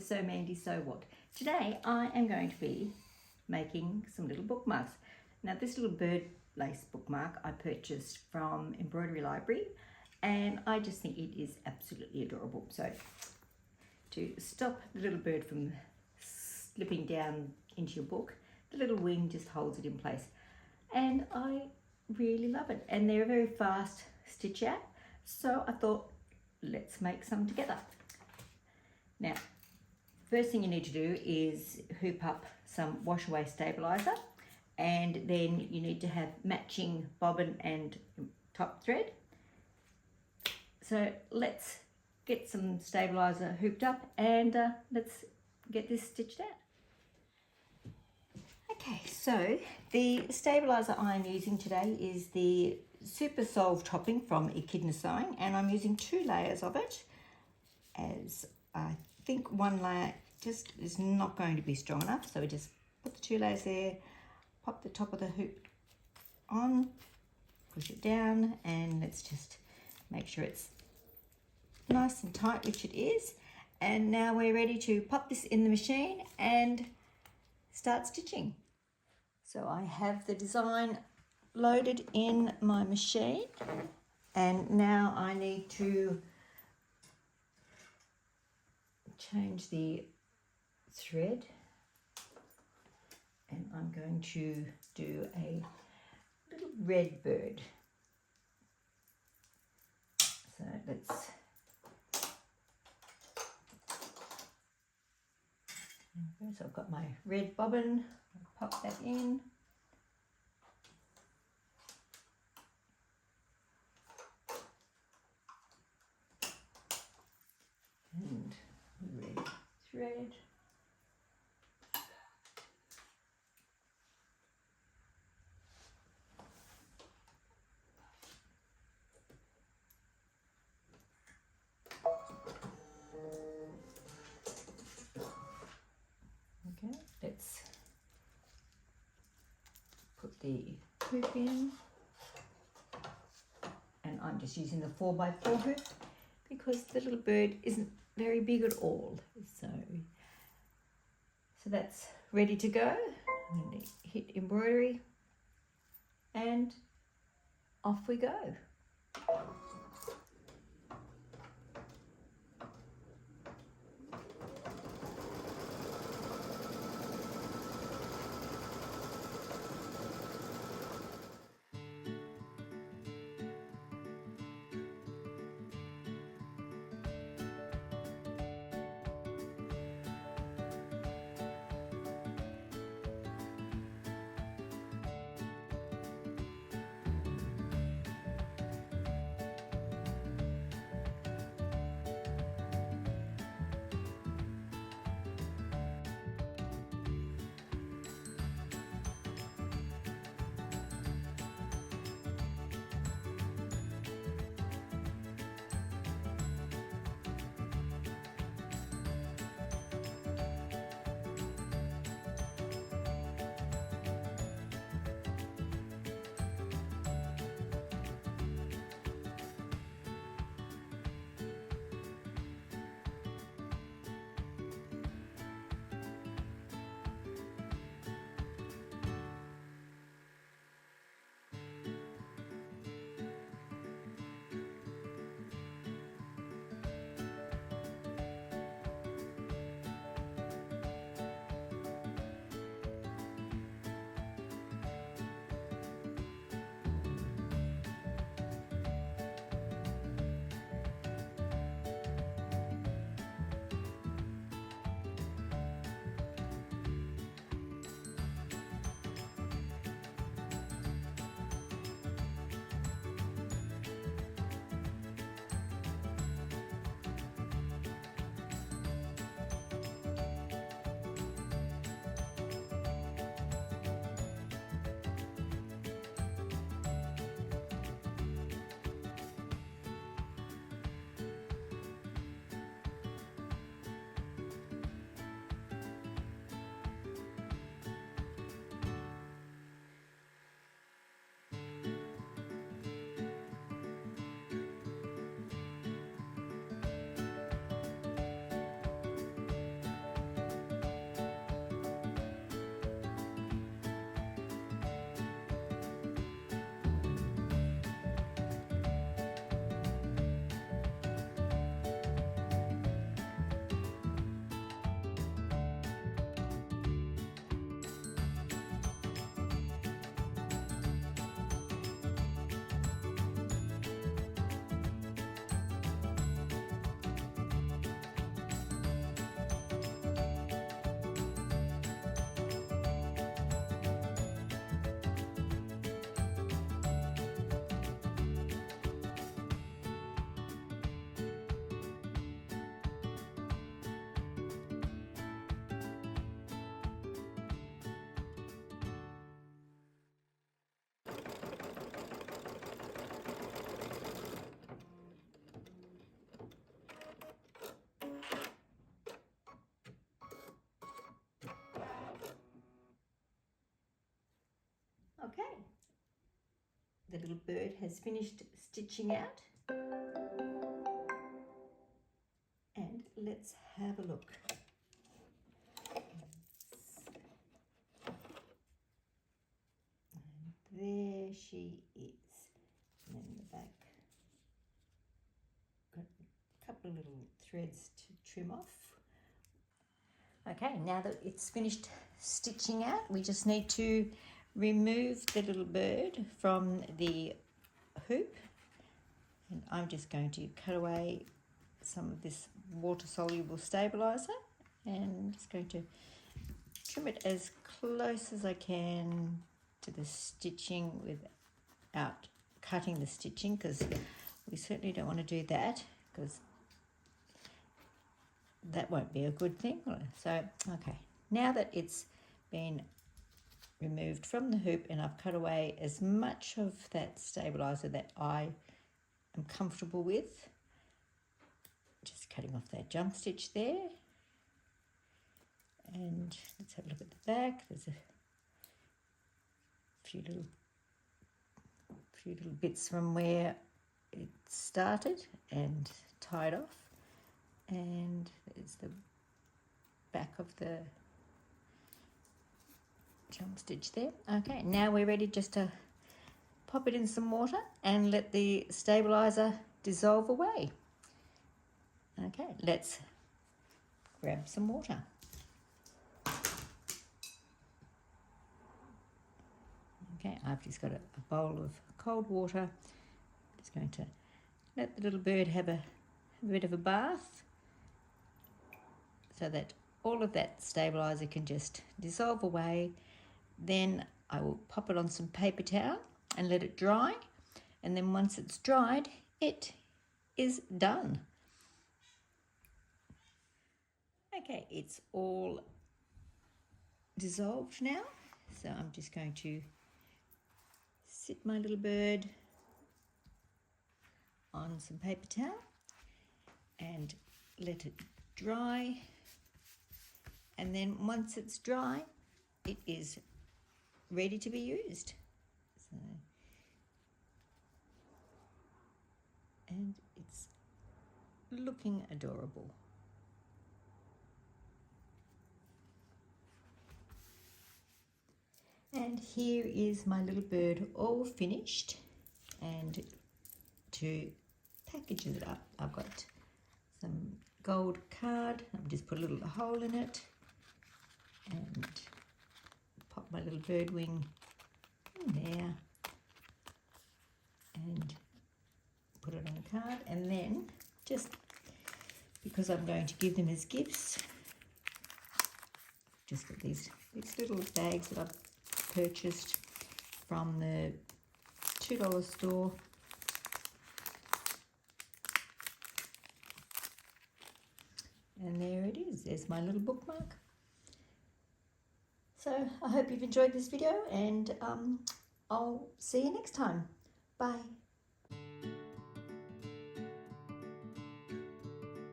So Mandy, so what? Today I am going to be making some little bookmarks. Now this little bird lace bookmark I purchased from Embroidery Library, and I just think it is absolutely adorable. So to stop the little bird from slipping down into your book, the little wing just holds it in place, and I really love it. And they're a very fast stitch out, so I thought let's make some together. Now, first thing you need to do is hoop up some wash away stabilizer, and then you need to have matching bobbin and top thread. So let's get some stabilizer hooped up and let's get this stitched out. Okay, so the stabilizer I'm using today is the Super Solve topping from Echidna Sewing, and I'm using 2 layers of it, as I think one layer just is not going to be strong enough. So we just put the 2 layers there, pop the top of the hoop on, push it down, and let's just make sure it's nice and tight, which it is. And now we're ready to pop this in the machine and start stitching. So I have the design loaded in my machine, and now I need to change the thread, and I'm going to do a little red bird. So let's so I've got my red bobbin, I'll pop that in. And red thread. Okay, let's put the hoop in, and I'm just using the 4x4 hoop because the little bird isn't very big at all. So that's ready to go. I'm going to hit embroidery and off we go. little bird has finished stitching out. And let's have a look. And there she is. And then the back, got a couple of little threads to trim off. Okay, now that it's finished stitching out, we just need to remove the little bird from the hoop. And I'm just going to cut away some of this water-soluble stabiliser, and I'm just going to trim it as close as I can to the stitching without cutting the stitching, because we certainly don't want to do that, because that won't be a good thing. So, okay, now that it's been removed from the hoop and I've cut away as much of that stabiliser that I am comfortable with, just cutting off that jump stitch there. And let's have a look at the back. There's a few little bits from where it started and tied off. And there's the back of the jump stitch there. Okay, now we're ready just to pop it in some water and let the stabiliser dissolve away. Okay, let's grab some water. Okay, I've just got a bowl of cold water. Just going to let the little bird have a bit of a bath so that all of that stabiliser can just dissolve away. Then I will pop it on some paper towel and let it dry. And then once it's dried, it is done. Okay, it's all dissolved now. So I'm just going to sit my little bird on some paper towel and let it dry. And then once it's dry, it is ready to be used. So, and it's looking adorable. And here is my little bird all finished. And to package it up, I've got some gold card. I've just put a little hole in it and pop my little bird wing in there and put it on the card. And then, just because I'm going to give them as gifts, just got these little bags that I've purchased from the $2 store. And there it is. There's my little bookmark. So I hope you've enjoyed this video, and I'll see you next time. Bye.